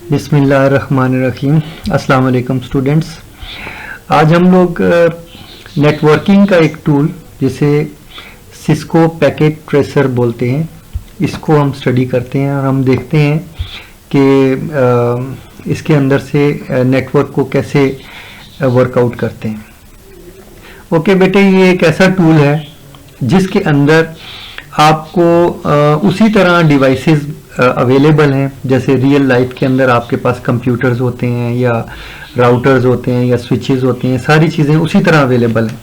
बिस्मिल्लाहिर्रहमानिर्रहीम। अस्सलाम वालेकुम स्टूडेंट्स। आज हम लोग नेटवर्किंग का एक टूल जिसे सिस्को पैकेट ट्रेसर बोलते हैं, इसको हम स्टडी करते हैं और हम देखते हैं कि इसके अंदर से नेटवर्क को कैसे वर्कआउट करते हैं। ओके बेटे, ये एक ऐसा टूल है जिसके अंदर आपको उसी तरह डिवाइसेस अवेलेबल हैं जैसे रियल लाइफ के अंदर आपके पास कंप्यूटर्स होते हैं या राउटर्स होते हैं या स्विचेस होते हैं, सारी चीज़ें उसी तरह अवेलेबल हैं।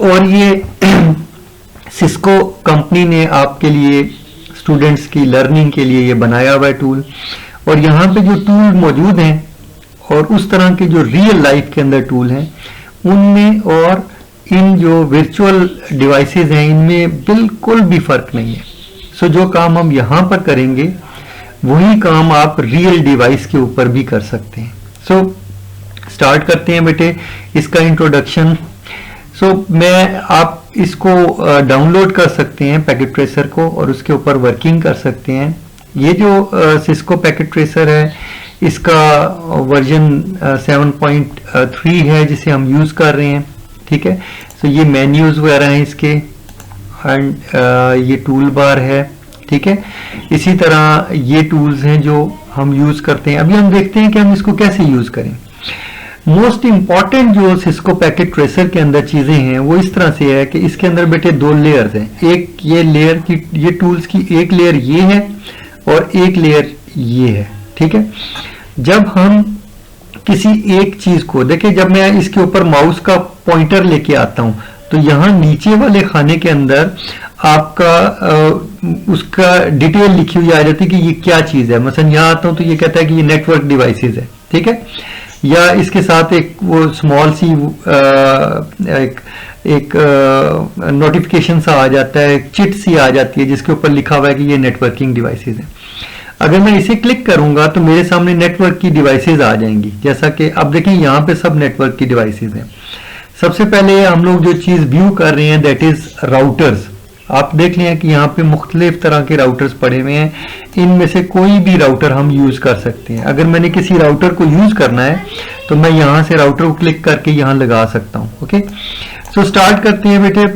और ये सिस्को कंपनी ने आपके लिए स्टूडेंट्स की लर्निंग के लिए ये बनाया हुआ है टूल। और यहाँ पे जो टूल मौजूद हैं और उस तरह के जो रियल लाइफ के अंदर टूल हैं उनमें और इन जो वर्चुअल डिवाइसेस हैं इनमें बिल्कुल भी फर्क नहीं है। सो जो काम हम यहाँ पर करेंगे वही काम आप रियल डिवाइस के ऊपर भी कर सकते हैं। सो स्टार्ट करते हैं बेटे इसका इंट्रोडक्शन। आप इसको डाउनलोड कर सकते हैं पैकेट ट्रेसर को और उसके ऊपर वर्किंग कर सकते हैं। ये जो सिस्को पैकेट ट्रेसर है इसका वर्जन 7.3 है जिसे हम यूज कर रहे हैं, ठीक है। सो ये मेन्यूज वगैरह हैं इसके एंड ये टूल बार है, ठीक है। इसी तरह ये टूल्स हैं जो हम यूज करते हैं। अभी हम देखते हैं कि हम इसको कैसे यूज करें। मोस्ट इंपॉर्टेंट जो सिस्को पैकेट ट्रेसर के अंदर चीजें हैं वो इस तरह से है कि इसके अंदर बेटे दो लेयर्स हैं। एक ये लेयर की, ये टूल्स की एक लेयर ये है और एक लेयर ये है, ठीक है। जब हम किसी एक चीज को देखिए, जब मैं इसके ऊपर माउस का पॉइंटर लेके आता हूं तो यहां नीचे वाले खाने के अंदर आपका उसका डिटेल लिखी हुई आ जाती है कि ये क्या चीज है। मसलन यहां आता हूं तो ये कहता है कि ये नेटवर्क डिवाइसेस है, ठीक है। या इसके साथ एक वो स्मॉल सी एक नोटिफिकेशन सा आ जाता है, एक चिट सी आ जाती है जिसके ऊपर लिखा हुआ है कि ये नेटवर्किंग डिवाइसेस है। अगर मैं इसे क्लिक करूंगा तो मेरे सामने नेटवर्क की डिवाइसेस आ जाएंगी। जैसा कि अब देखिए यहाँ पे सब नेटवर्क की डिवाइसेस हैं। सबसे पहले हम लोग जो चीज व्यू कर रहे हैं दैट इज राउटर्स। आप देख लें कि यहाँ पे मुख्तलिफ तरह के राउटर्स पड़े हुए हैं, इनमें से कोई भी राउटर हम यूज कर सकते हैं। अगर मैंने किसी राउटर को यूज करना है तो मैं यहाँ से राउटर को क्लिक करके यहाँ लगा सकता हूँ। ओके, सो स्टार्ट करते हैं बेटे।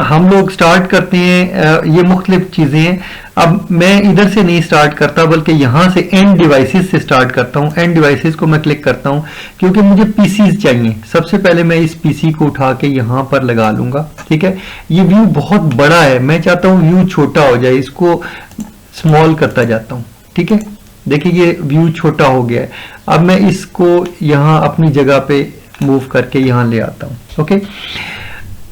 हम लोग स्टार्ट करते हैं, ये मुख्तलिफ चीजें हैं। अब मैं इधर से नहीं स्टार्ट करता बल्कि यहां से एंड डिवाइसेस से स्टार्ट करता हूं। एंड डिवाइसेस को मैं क्लिक करता हूं क्योंकि मुझे पीसीज चाहिए। सबसे पहले मैं इस पीसी को उठा के यहां पर लगा लूंगा, ठीक है। ये व्यू बहुत बड़ा है, मैं चाहता हूं व्यू छोटा हो जाए, इसको स्मॉल करता जाता हूं, ठीक है। देखिए ये व्यू छोटा हो गया है। अब मैं इसको यहां अपनी जगह पे मूव करके यहां ले आता हूं। ओके,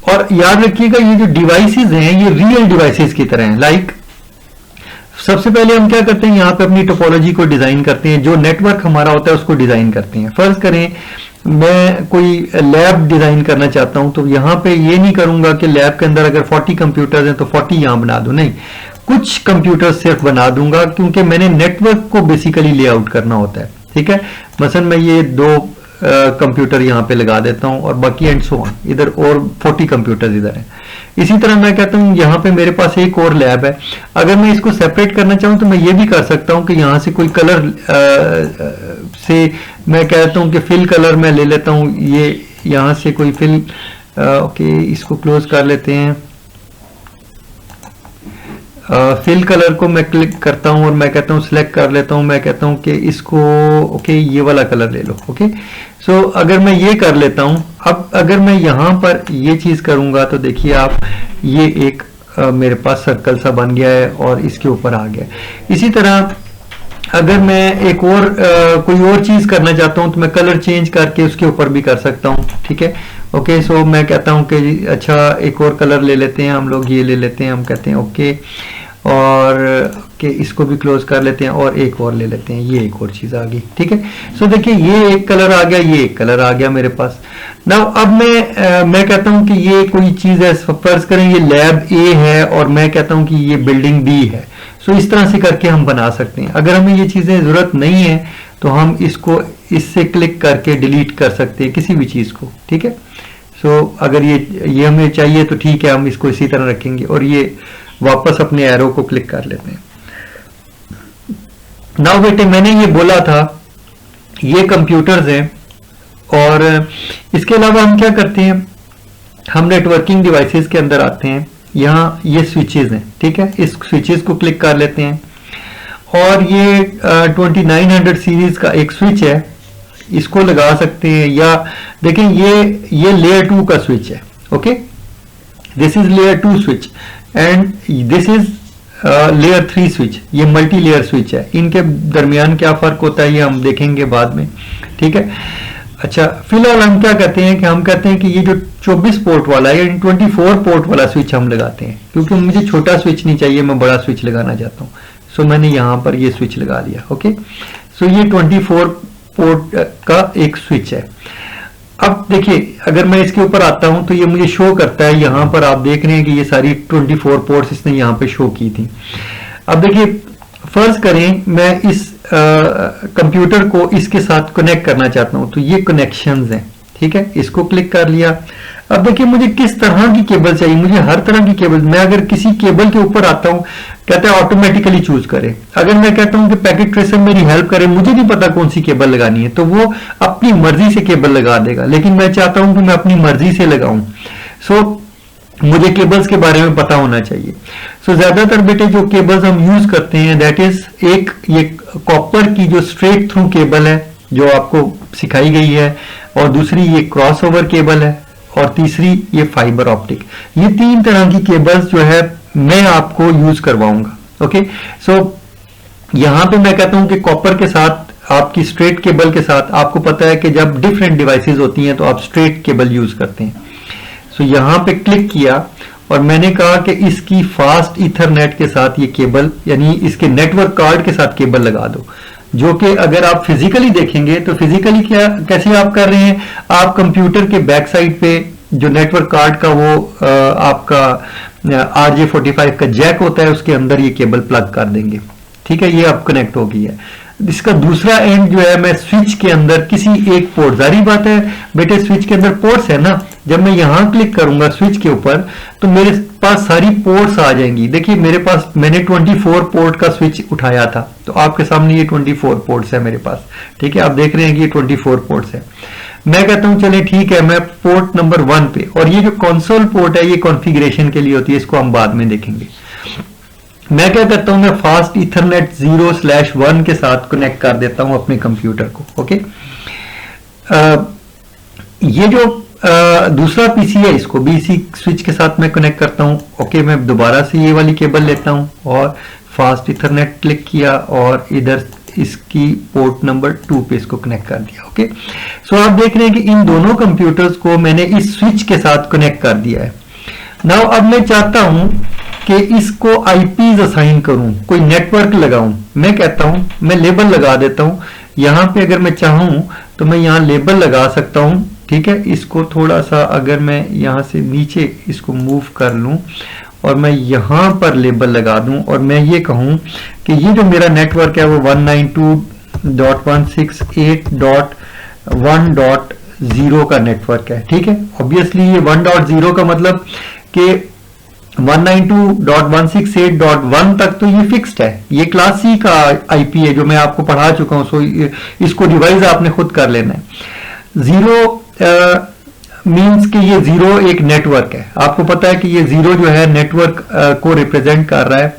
और याद रखिएगा ये जो डिवाइसेस हैं ये रियल डिवाइसेस की तरह हैं। लाइक सबसे पहले हम क्या करते हैं, यहाँ पे अपनी टोपोलॉजी को डिजाइन करते हैं। जो नेटवर्क हमारा होता है उसको डिजाइन करते हैं। फर्ज करें मैं कोई लैब डिजाइन करना चाहता हूं तो यहाँ पे ये नहीं करूंगा कि लैब के अंदर अगर 40 कंप्यूटर्स हैं तो 40 यहां बना दूं, नहीं, कुछ कंप्यूटर सिर्फ बना दूंगा क्योंकि मैंने नेटवर्क को बेसिकली लेआउट करना होता है, ठीक है। मसलन मैं ये दो कंप्यूटर यहाँ पे लगा देता हूँ और बाकी एंड सो ऑन, इधर और 40 कंप्यूटर्स इधर हैं। इसी तरह मैं कहता हूँ यहाँ पे मेरे पास एक और लैब है। अगर मैं इसको सेपरेट करना चाहूँ तो मैं ये भी कर सकता हूँ कि यहाँ से कोई कलर से मैं कहता हूँ कि फिल कलर मैं ले लेता हूँ। ये यहाँ से कोई फिल, ओके, इसको क्लोज कर लेते हैं। फिल कलर को मैं क्लिक करता हूं और मैं कहता हूं सिलेक्ट कर लेता हूं। मैं कहता हूं कि इसको ओके ये वाला कलर ले लो। ओके, सो अगर मैं ये कर लेता हूं, अब अगर मैं यहां पर ये चीज करूंगा तो देखिए आप, ये एक मेरे पास सर्कल सा बन गया है और इसके ऊपर आ गया। इसी तरह अगर मैं एक और कोई और चीज करना चाहता हूं तो मैं कलर चेंज करके उसके ऊपर भी कर सकता हूं, ठीक है। ओके, सो मैं कहता हूं कि अच्छा एक और कलर ले लेते हैं हम लोग, ये ले लेते हैं, हम कहते हैं ओके, और कि इसको भी क्लोज कर लेते हैं और एक और ले लेते हैं, ये एक और चीज आ गई, ठीक है। सो देखिए ये एक कलर आ गया, ये एक कलर आ गया मेरे पास। नाउ अब मैं कहता हूं कि ये कोई चीज है, फर्ज करें ये लैब ए है और मैं कहता हूं कि ये बिल्डिंग बी है। सो इस तरह से करके हम बना सकते हैं। अगर हमें ये चीजें जरूरत नहीं है तो हम इसको इससे क्लिक करके डिलीट कर सकते हैं किसी भी चीज को, ठीक है। सो अगर ये हमें चाहिए तो ठीक है, हम इसको इसी तरह रखेंगे और ये वापस अपने एरो को क्लिक कर लेते हैं। नाउ बेटे मैंने ये बोला था ये कंप्यूटर्स हैं, और इसके अलावा हम क्या करते हैं, हम नेटवर्किंग डिवाइसेस के अंदर आते हैं। यहाँ ये स्विचेस हैं, ठीक है, इस स्विचेस को क्लिक कर लेते हैं और ये 2900 सीरीज का एक स्विच है, इसको लगा सकते हैं। या देखें ये लेयर 2 का स्विच है, okay, this is layer 2 switch and this is layer 3 switch, ये मल्टी लेयर स्विच है। इनके दरमियान क्या फर्क होता है ये हम देखेंगे बाद में, ठीक है। अच्छा, फिलहाल हम क्या कहते हैं कि हम कहते हैं कि ये जो 24 पोर्ट वाला है, 24 पोर्ट वाला स्विच हम लगाते हैं, क्योंकि मुझे छोटा स्विच नहीं चाहिए, मैं बड़ा स्विच लगाना चाहता हूँ। सो मैंने यहां पर ये स्विच लगा लिया, ओके। सो ये 24 पोर्ट का एक स्विच है। अब देखिए अगर मैं इसके ऊपर आता हूं तो ये मुझे शो करता है, यहां पर आप देख रहे हैं कि ये सारी 24 पोर्ट्स इसने यहां पे शो की थी। अब देखिए फर्ज करें मैं इस कंप्यूटर को इसके साथ कनेक्ट करना चाहता हूं, तो ये कनेक्शंस हैं, ठीक है, इसको क्लिक कर लिया। अब देखिए मुझे किस तरह की केबल चाहिए, मुझे हर तरह की केबल। मैं अगर किसी केबल के ऊपर आता हूं, कहता है ऑटोमेटिकली चूज करें। अगर मैं कहता हूं कि पैकेट ट्रेसर मेरी हेल्प करे, मुझे नहीं पता कौन सी केबल लगानी है, तो वो अपनी मर्जी से केबल लगा देगा, लेकिन मैं चाहता हूं कि मैं अपनी मर्जी से लगाऊं। सो मुझे केबल्स के बारे में पता होना चाहिए। सो ज्यादातर बेटे जो केबल्स हम यूज करते हैं दैट इज एक ये कॉपर की जो स्ट्रेट थ्रू केबल है जो आपको सिखाई गई है, और दूसरी ये क्रॉस ओवर केबल है, और तीसरी ये फाइबर ऑप्टिक। ये 3 तरह की केबल्स जो है मैं आपको यूज करवाऊंगा, ओके। सो यहां पे मैं कहता हूं कि कॉपर के साथ आपकी स्ट्रेट केबल के साथ, आपको पता है कि जब डिफरेंट डिवाइसेस होती हैं तो आप स्ट्रेट केबल यूज करते हैं। सो यहां पे क्लिक किया और मैंने कहा कि इसकी फास्ट ईथरनेट के साथ ये केबल, यानी इसके नेटवर्क कार्ड के साथ केबल लगा दो, जो कि अगर आप फिजिकली देखेंगे तो फिजिकली क्या कैसे आप कर रहे हैं, आप कंप्यूटर के बैक साइड पे जो नेटवर्क कार्ड का वो आपका RJ45 का जैक होता है, उसके अंदर ये केबल प्लग कर देंगे, ठीक है, ये अब कनेक्ट हो गई है। इसका दूसरा एंड जो है मैं स्विच के अंदर किसी एक पोर्ट, जारी बात है बेटे स्विच के अंदर पोर्ट्स है ना, जब मैं यहां क्लिक करूंगा स्विच के ऊपर तो मेरे पास सारी पोर्ट्स आ जाएंगी। देखिए मेरे पास, मैंने 24 पोर्ट का स्विच उठाया था, तो आपके सामने ये 24 पोर्ट्स है मेरे पास, ठीक है, आप देख रहे हैं कि ये 24 पोर्ट्स है। मैं कहता हूं चले ठीक है, मैं पोर्ट नंबर 1 पे, और ये जो कंसोल पोर्ट है ये कॉन्फ़िगरेशन के लिए होती है, इसको हम बाद में देखेंगे। मैं क्या करता हूं, मैं फास्ट ईथरनेट 0/1 के साथ कनेक्ट कर देता हूं अपने कंप्यूटर को, ओके। ये जो दूसरा पीसी है इसको भी इसी स्विच के साथ मैं कनेक्ट करता हूं, ओके। मैं दोबारा से ये वाली केबल लेता हूं और फास्ट ईथरनेट क्लिक किया और इधर इसकी पोर्ट नंबर 2 पे इसको कनेक्ट कर दिया, ओके। सो आप देख रहे हैं कि इन दोनों कंप्यूटर्स को मैंने इस स्विच के साथ कनेक्ट कर दिया है। नाउ अब मैं चाहता हूं कि इसको आईपीज असाइन करूं, कोई नेटवर्क लगाऊं। मैं कहता हूं मैं लेबल लगा देता हूं, यहां पे अगर मैं चाहूं तो मैं यहां लेबल लगा सकता हूं, ठीक है। इसको थोड़ा सा अगर मैं यहां से नीचे इसको मूव कर लूं और मैं यहां पर लेबल लगा दूं और मैं ये कहूं कि ये जो मेरा नेटवर्क है वो 192.168.1.0 का नेटवर्क है, ठीक है। ऑब्वियसली ये 1.0 का मतलब कि 192.168.1 तक तो ये फिक्स्ड है, ये क्लास सी का आईपी है जो मैं आपको पढ़ा चुका हूं। सो इसको रिवाइज आपने खुद कर लेना है। 0 मींस कि ये 0 एक नेटवर्क है, आपको पता है कि ये 0 जो है नेटवर्क को रिप्रेजेंट कर रहा है।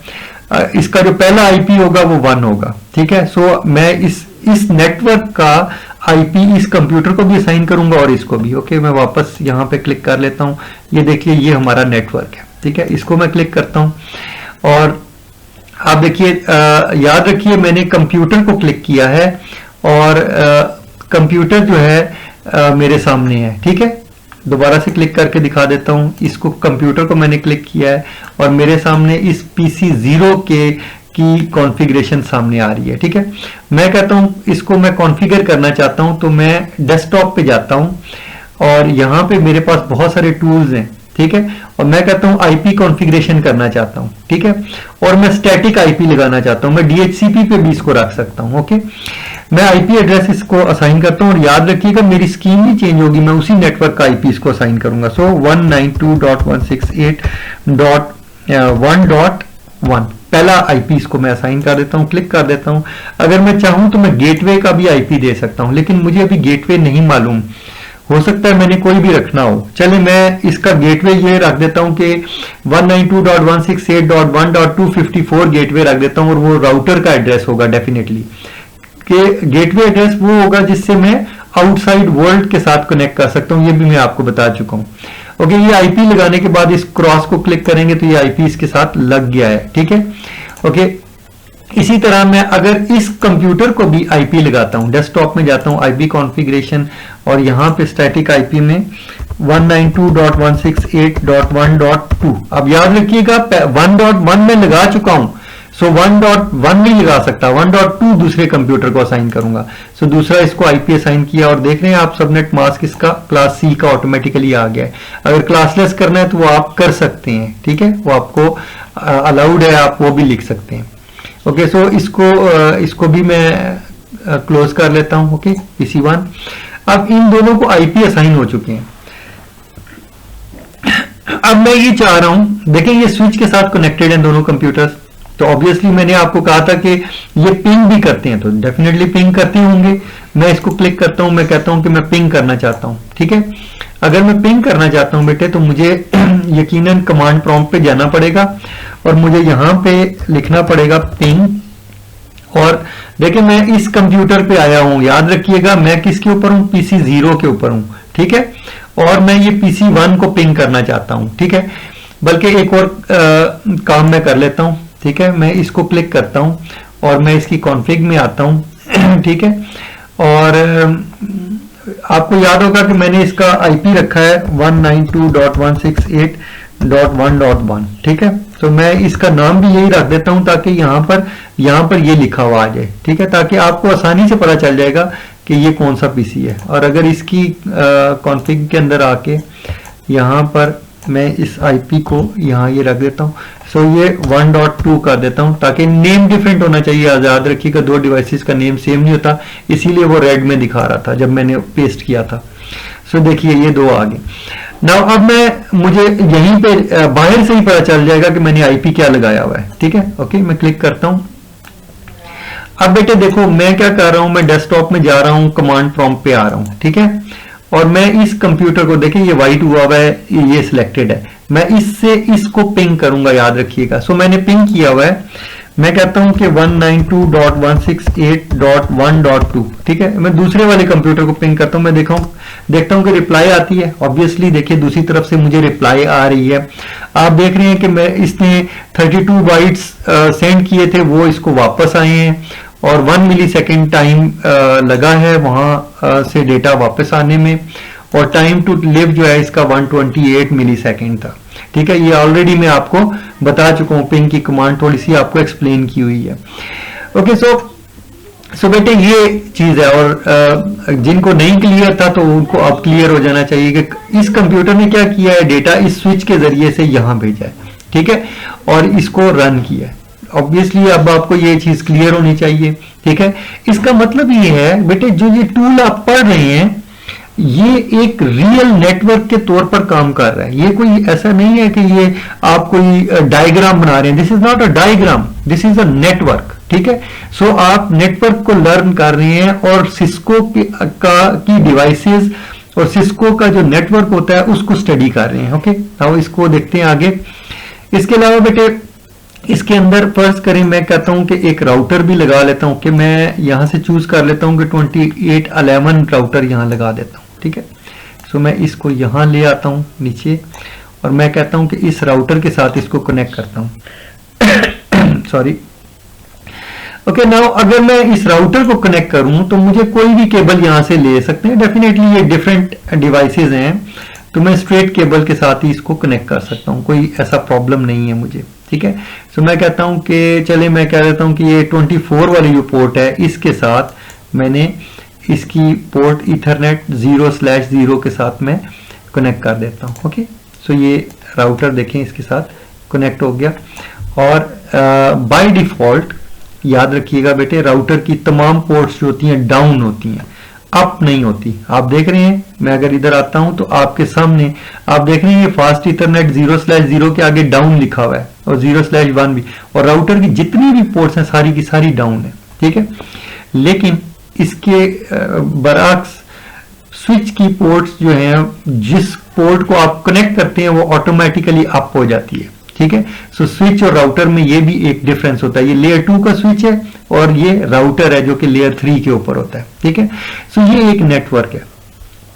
इसका जो पहला आईपी होगा वो 1 होगा, ठीक है। सो मैं इस नेटवर्क का आईपी इस कंप्यूटर को भी असाइन करूंगा और इसको भी, ओके। मैं वापस यहां पे क्लिक कर लेता हूं, ये देखिए ये हमारा नेटवर्क है, ठीक है। इसको मैं क्लिक करता हूं और आप देखिए याद रखिए मैंने कंप्यूटर को क्लिक किया है और कंप्यूटर जो है मेरे सामने है, ठीक है। दोबारा से क्लिक करके दिखा देता हूं, इसको कंप्यूटर को मैंने क्लिक किया है और मेरे सामने इस पीसी 0 की कॉन्फ़िगरेशन सामने आ रही है, ठीक है। मैं कहता हूं इसको मैं कॉन्फ़िगर करना चाहता हूं तो मैं डेस्कटॉप पे जाता हूं और यहां पे मेरे पास बहुत सारे टूल्स हैं, ठीक है। और मैं कहता हूं आईपी कॉन्फ़िगरेशन करना चाहता हूं, ठीक है। और मैं स्टैटिक आईपी लगाना चाहता हूं, मैं डीएचसीपी पे भी इसको रख सकता हूं, ओके। मैं आईपी एड्रेस इसको असाइन करता हूं और याद रखिएगा मेरी स्कीम नहीं चेंज होगी, मैं उसी नेटवर्क का आईपी इसको असाइन करूंगा। सो 192.168.1.1 पहला आईपी इसको मैं असाइन कर देता हूं, क्लिक कर देता हूं। अगर मैं चाहूं तो मैं गेटवे का भी आईपी दे सकता हूं, लेकिन मुझे अभी गेटवे नहीं मालूम, हो सकता है मैंने कोई भी रखना हो। चले मैं इसका गेटवे ये रख देता हूं कि 192.168.1.254 गेटवे रख देता हूं, और वो राउटर का एड्रेस होगा डेफिनेटली, कि गेटवे एड्रेस वो होगा जिससे मैं आउटसाइड वर्ल्ड के साथ कनेक्ट कर सकता हूं। ये भी मैं आपको बता चुका हूं। ओके, ये आईपी लगाने के बाद इस क्रॉस को क्लिक करेंगे तो ये आईपी इसके साथ लग गया है, ठीक है। ओके, इसी तरह मैं अगर इस कंप्यूटर को भी आईपी लगाता हूं, डेस्कटॉप में जाता हूं, आईपी कॉन्फ़िगरेशन, और यहां पे स्टैटिक आईपी में 192.168.1.2, अब याद रखिएगा 1.1 में लगा चुका हूं, सो 1.1 नहीं लगा सकता, 1.2 दूसरे कंप्यूटर को असाइन करूंगा। सो दूसरा इसको आईपी असाइन किया, और देख रहे हैं आप सबनेट मास्क इसका क्लास सी का ऑटोमेटिकली आ गया है। अगर क्लासलेस करना है तो वो आप कर सकते हैं, ठीक है, वो आपको अलाउड है, आप वो भी लिख सकते हैं। ओके, सो इसको भी मैं क्लोज कर लेता हूं। ओके, PC1, अब इन दोनों को आईपी असाइन हो चुके हैं। अब मैं ये चाह रहा हूं, देखें ये स्विच के साथ कनेक्टेड हैं दोनों कंप्यूटर्स, तो ऑब्वियसली मैंने आपको कहा था कि ये पिंग भी करते हैं, तो डेफिनेटली पिंग करते होंगे। मैं इसको क्लिक करता हूं, मैं कहता हूं कि मैं पिंग करना चाहता हूं, ठीक है। अगर मैं पिंग करना चाहता हूं बेटे, तो मुझे यकीनन कमांड प्रॉम्प्ट पे जाना पड़ेगा, और मुझे यहां पे लिखना पड़ेगा पिंग। और देखिए मैं इस कंप्यूटर पे आया हूं, याद रखिएगा मैं किसके ऊपर हूं, PC0 के ऊपर हूं, ठीक है, और मैं ये PC1 को पिंग करना चाहता हूं, ठीक है। बल्कि एक और काम मैं कर लेता हूं, ठीक है, मैं इसको क्लिक करता हूं और मैं इसकी कॉन्फ़िग में आता हूं, ठीक है। और आपको याद होगा कि मैंने इसका आईपी रखा है 192.168.1.1, ठीक है। तो मैं इसका नाम भी यही रख देता हूं ताकि यहां पर ये लिखा हुआ आ जाए, ठीक है, ताकि आपको आसानी से पता चल जाएगा कि ये कौन सा पीसी है। और अगर इसकी कॉन्फ़िग के अंदर आके यहां पर मैं इस आईपी को यहां ये रख देता हूं, सो ये 1.2 कर देता हूं, ताकि नेम डिफरेंट होना चाहिए। याद रखिएगा दो डिवाइसेस का नेम सेम नहीं होता, इसीलिए वो रेड में दिखा रहा था जब मैंने पेस्ट किया था। सो देखिए ये दो आ गए। नाउ अब मुझे यहीं पे बाहर से ही पता चल जाएगा कि मैंने आईपी क्या लगाया हुआ है, ठीक है। ओके, मैं क्लिक करता हूं। अब बेटे देखो मैं क्या कर रहा हूं, मैं डेस्कटॉप में जा रहा हूं, कमांड प्रॉम्प्ट पे आ रहा हूं, ठीक है। और मैं इस कंप्यूटर को देखिए ये व्हाइट हुआ हुआ है, ये सिलेक्टेड है, मैं इससे इसको पिंग करूंगा, याद रखिएगा। सो मैंने पिंग किया हुआ है, मैं कहता हूं कि 192.168.1.2, ठीक है। मैं दूसरे वाले कंप्यूटर को पिंग करता हूं, मैं देखता हूं कि रिप्लाई आती है। ऑब्वियसली देखिए दूसरी तरफ से मुझे रिप्लाई आ रही है। आप देख रहे हैं कि इसने 32 बाइट्स सेंड किए थे, वो इसको वापस आए हैं, और 1 मिलीसेकंड टाइम लगा है वहां से डेटा वापस आने में, और टाइम टू लिव जो है इसका 128 मिलीसेकंड था, ठीक है। ये ऑलरेडी मैं आपको बता चुका हूं, पिंग की कमांड थोड़ी सी आपको एक्सप्लेन की हुई है। ओके, सो बेटे ये चीज है, और जिनको नहीं क्लियर था तो उनको अब क्लियर हो जाना चाहिए कि इस कंप्यूटर ने क्या किया है, डेटा इस स्विच के जरिए से यहां भेजा है, ठीक है, और इसको रन किया है। ऑब्वियसली अब आपको ये चीज क्लियर होनी चाहिए, ठीक है। इसका मतलब ये है बेटे जो ये टूल आप पढ़ रहे हैं ये एक रियल नेटवर्क के तौर पर काम कर रहा है। ये कोई ऐसा नहीं है कि ये आप कोई डायग्राम बना रहे हैं, this is not a diagram, this is a network, ठीक है। सो आप नेटवर्क को लर्न कर रहे हैं, और सिस्को की डिवाइसेस और सिस्को का जो नेटवर्क होता है उसको स्टडी कर रहे हैं। ओके, अब इसको देखते हैं आगे। इसके अलावा बेटे इसके अंदर फर्ज करें, मैं कहता हूं कि एक राउटर भी लगा लेता हूं, कि मैं यहां से चूज कर लेता हूं कि 2811 राउटर यहां लगा देता हूं, ठीक है। सो मैं इसको यहां ले आता हूं नीचे, और मैं कहता हूं कि इस राउटर के साथ इसको कनेक्ट करता हूं। सॉरी। ओके, नाउ अगर मैं इस राउटर को कनेक्ट करूं तो मुझे कोई भी केबल यहां से ले सकते हैं। डेफिनेटली ये डिफरेंट डिवाइसेस हैं, तो मैं स्ट्रेट केबल के साथ ही इसको कनेक्ट कर सकता हूं, कोई ऐसा प्रॉब्लम नहीं है मुझे, ठीक है। सो मैं कहता हूं कि चले मैं कह देता हूं कि ये 24 वाली जो पोर्ट है इसके साथ मैंने इसकी पोर्ट ईथरनेट 0/0 के साथ मैं कनेक्ट कर देता हूं। ओके, सो ये राउटर देखें इसके साथ कनेक्ट हो गया। और बाय डिफॉल्ट याद रखिएगा बेटे राउटर की तमाम पोर्ट्स जो होती हैं डाउन होती हैं, अप नहीं होती। आप देख रहे हैं, मैं अगर इधर आता हूं तो आपके सामने आप देख रहे हैं ये फास्ट इथरनेट 0/0 के आगे डाउन लिखा हुआ है और 0/1 भी, और राउटर की जितनी भी पोर्ट्स हैं सारी की सारी डाउन है, ठीक है। लेकिन इसके बरअक्स स्विच की पोर्ट्स जो हैं, जिस पोर्ट को आप कनेक्ट करते हैं वो ऑटोमेटिकली अप हो जाती है, ठीक है। सो स्विच और राउटर में ये भी एक डिफरेंस होता है। ये लेयर 2 का स्विच है और ये राउटर है जो कि लेयर 3 के ऊपर होता है, ठीक है। सो ये एक नेटवर्क है।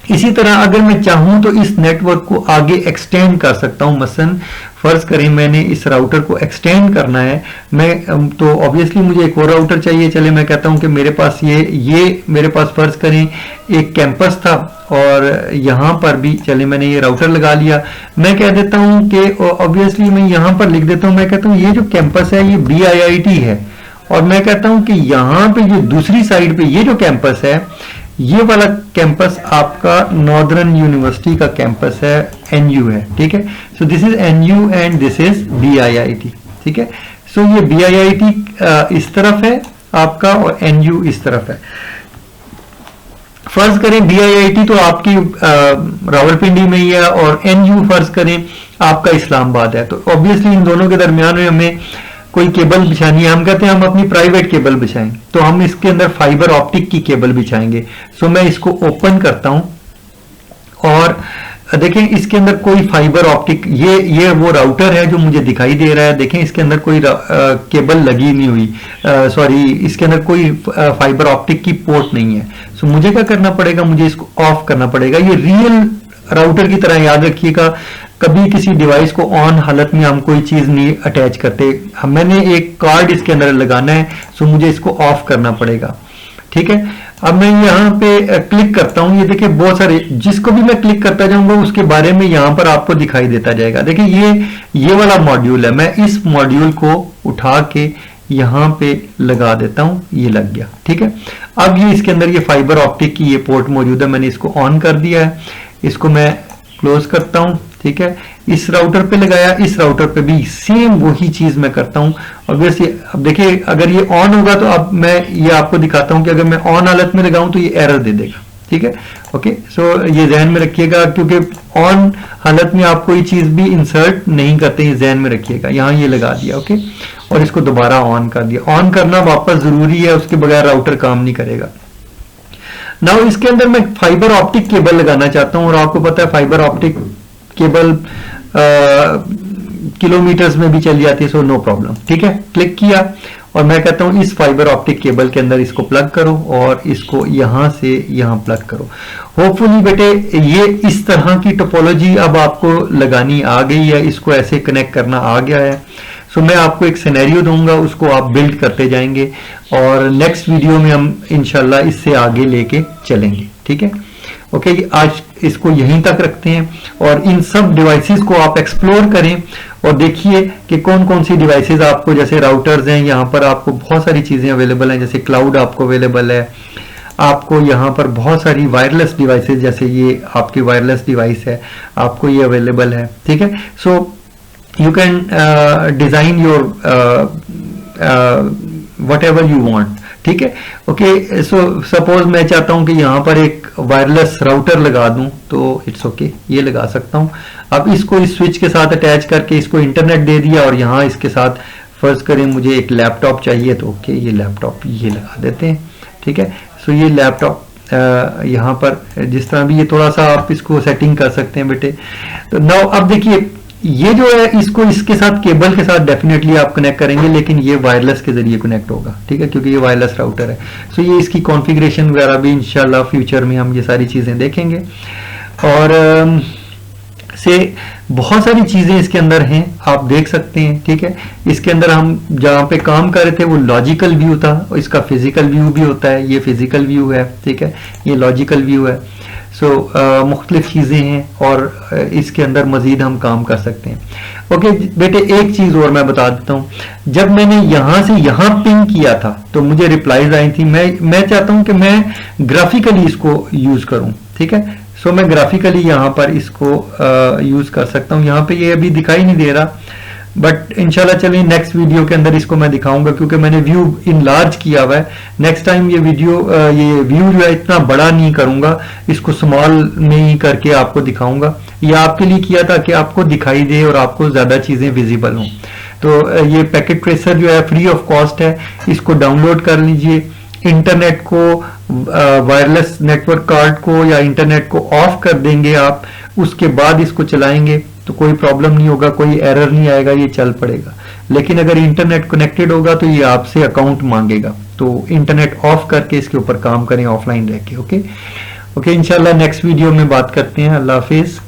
इसी तरह अगर मैं चाहूं तो इस नेटवर्क को आगे एक्सटेंड कर सकता हूं। मसलन फर्ज करें मैंने इस राउटर को एक्सटेंड करना है, मैं तो ऑब्वियसली मुझे एक और राउटर चाहिए। चले मैं कहता हूं कि मेरे पास ये मेरे पास फर्ज करें एक कैंपस था और यहां पर भी चले मैंने ये राउटर लगा लिया। मैं कह देता हूं कि ऑब्वियसली मैं यहां पर लिख देता हूं, मैं कहता हूं ये जो कैंपस है ये BIIT है, और मैं कहता हूं कि यहां पे जो दूसरी साइड पे ये जो कैंपस है, ये वाला कैंपस आपका नॉर्दर्न यूनिवर्सिटी का कैंपस है, NU है, ठीक है। So this is NU and this is BIIT, ठीक है। सो ये BIIT इस तरफ है आपका और NU इस तरफ है। फर्ज करें BIIT तो आपकी रावलपिंडी में ही है और NU फर्ज करें आपका इस्लामाबाद है, तो ऑब्वियसली इन दोनों के दरमियान में हमें कोई केबल बिछानी है। हम कहते हैं हम अपनी प्राइवेट केबल बिछाएं, तो हम इसके अंदर फाइबर ऑप्टिक की केबल बिछाएंगे। सो मैं इसको ओपन करता हूं और देखें इसके अंदर कोई फाइबर ऑप्टिक, ये वो राउटर है जो मुझे दिखाई दे रहा है। देखें इसके अंदर कोई केबल लगी नहीं हुई, सॉरी इसके अंदर कोई फाइबर ऑप्टिक की पोर्ट नहीं है। सो मुझे क्या करना पड़ेगा, मुझे इसको ऑफ करना पड़ेगा। ये रियल राउटर की तरह, याद रखिएगा, कभी किसी डिवाइस को ऑन हालत में हम कोई चीज नहीं अटैच करते। मैंने एक कार्ड इसके अंदर लगाना है, सो मुझे इसको ऑफ करना पड़ेगा, ठीक है। अब मैं यहाँ पे क्लिक करता हूँ, ये देखिए बहुत सारे, जिसको भी मैं क्लिक करता जाऊंगा उसके बारे में यहाँ पर आपको दिखाई देता जाएगा। देखिए ये वाला मॉड्यूल है, मैं इस मॉड्यूल को उठा के यहाँ पे लगा देता हूँ, ये लग गया, ठीक है। अब ये इसके अंदर ये फाइबर ऑप्टिक की ये पोर्ट मौजूद है, मैंने इसको ऑन कर दिया है। इसको मैं क्लोज करता हूं, ठीक है। इस राउटर पे लगाया, इस राउटर पे भी सेम वही चीज मैं करता हूं। ऑब्वियसली अब देखिए अगर ये ऑन होगा तो अब मैं ये आपको दिखाता हूं कि अगर मैं ऑन हालत में लगाऊं तो ये एरर दे देगा, ठीक है। ओके, सो ये ध्यान में रखिएगा, क्योंकि ऑन हालत में आप कोई चीज भी इंसर्ट नहीं करते, ये ध्यान में रखिएगा। यहां ये लगा दिया, ओके, और इसको दोबारा ऑन कर दिया। ऑन करना वापस जरूरी है, उसके बगैर राउटर काम नहीं करेगा। नाउ इसके अंदर मैं फाइबर ऑप्टिक केबल लगाना चाहता हूं, और आपको पता है फाइबर ऑप्टिक केबल किलोमीटर्स में भी चल जाती है, सो नो प्रॉब्लम, ठीक है। क्लिक किया और मैं कहता हूं इस फाइबर ऑप्टिक केबल के अंदर इसको प्लग करो और इसको यहां से यहां प्लग करो। होपफुली बेटे ये इस तरह की टोपोलॉजी अब आपको लगानी आ गई है, इसको ऐसे कनेक्ट करना आ गया है। सो मैं आपको एक सिनेरियो दूंगा, उसको आप बिल्ड करते जाएंगे और नेक्स्ट वीडियो में हम इंशाल्लाह इससे आगे लेके चलेंगे, ठीक है। ओके, आज इसको यहीं तक रखते हैं और इन सब डिवाइसेस को आप एक्सप्लोर करें और देखिए कि कौन कौन सी डिवाइसेस आपको, जैसे राउटर्स हैं, यहाँ पर आपको बहुत सारी चीजें अवेलेबल हैं, जैसे क्लाउड आपको अवेलेबल है, आपको यहाँ पर बहुत सारी वायरलेस डिवाइसेस, जैसे ये आपकी वायरलेस डिवाइस है, आपको ये अवेलेबल है, ठीक है। सो you can design your whatever you want, ठीक है। ओके, सो सपोज मैं चाहता हूं कि यहां पर एक वायरलेस राउटर लगा दूं, तो इट्स ओके, ये लगा सकता हूं। अब इसको इस स्विच के साथ अटैच करके इसको इंटरनेट दे दिया और यहां इसके साथ फर्ज करें मुझे एक लैपटॉप चाहिए, तो ओके ये लैपटॉप ये लगा देते हैं, ठीक है। सो ये लैपटॉप यहाँ पर जिस तरह भी, ये थोड़ा सा आप इसको सेटिंग कर सकते हैं बेटे। तो नाउ अब देखिए ये जो है इसको इसके साथ केबल के साथ डेफिनेटली आप कनेक्ट करेंगे, लेकिन ये वायरलेस के जरिए कनेक्ट होगा, ठीक है, क्योंकि ये वायरलेस राउटर है। सो ये इसकी कॉन्फ़िगरेशन वगैरह भी इंशाल्लाह फ्यूचर में हम ये सारी चीजें देखेंगे। और से बहुत सारी चीजें इसके अंदर हैं, आप देख सकते हैं, ठीक है। इसके अंदर हम जहाँ पे काम कर रहे थे वो लॉजिकल व्यू था, इसका फिजिकल व्यू भी होता है, ये फिजिकल व्यू है, ठीक है, ये लॉजिकल व्यू है। सो मुख्तलिफ चीज़ें हैं और इसके अंदर मजीद हम काम कर सकते हैं। ओके बेटे, एक चीज़ और मैं बता देता हूँ, जब मैंने यहाँ से यहाँ पिंग किया था तो मुझे रिप्लाईज आई थी। मैं चाहता हूँ कि मैं ग्राफिकली इसको यूज़ करूँ, ठीक है। सो मैं ग्राफिकली यहाँ पर इसको यूज़ कर सकता हूँ। यहाँ पे ये अभी दिखाई नहीं दे रहा, बट इंशाल्लाह चलिए नेक्स्ट वीडियो के अंदर इसको मैं दिखाऊंगा, क्योंकि मैंने व्यू इन लार्ज किया हुआ है। नेक्स्ट टाइम ये वीडियो ये व्यू जो है इतना बड़ा नहीं करूंगा, इसको स्मॉल में ही करके आपको दिखाऊंगा। ये आपके लिए किया था कि आपको दिखाई दे और आपको ज्यादा चीजें विजिबल हों। तो ये पैकेट ट्रेसर जो है फ्री ऑफ कॉस्ट है, इसको डाउनलोड कर लीजिए। इंटरनेट को, वायरलेस नेटवर्क कार्ड को या इंटरनेट को ऑफ कर देंगे आप, उसके बाद इसको चलाएंगे तो कोई प्रॉब्लम नहीं होगा, कोई एरर नहीं आएगा, ये चल पड़ेगा। लेकिन अगर इंटरनेट कनेक्टेड होगा तो ये आपसे अकाउंट मांगेगा, तो इंटरनेट ऑफ करके इसके ऊपर काम करें ऑफलाइन रह के। ओके इंशाल्लाह नेक्स्ट वीडियो में बात करते हैं। अल्लाह हाफिज।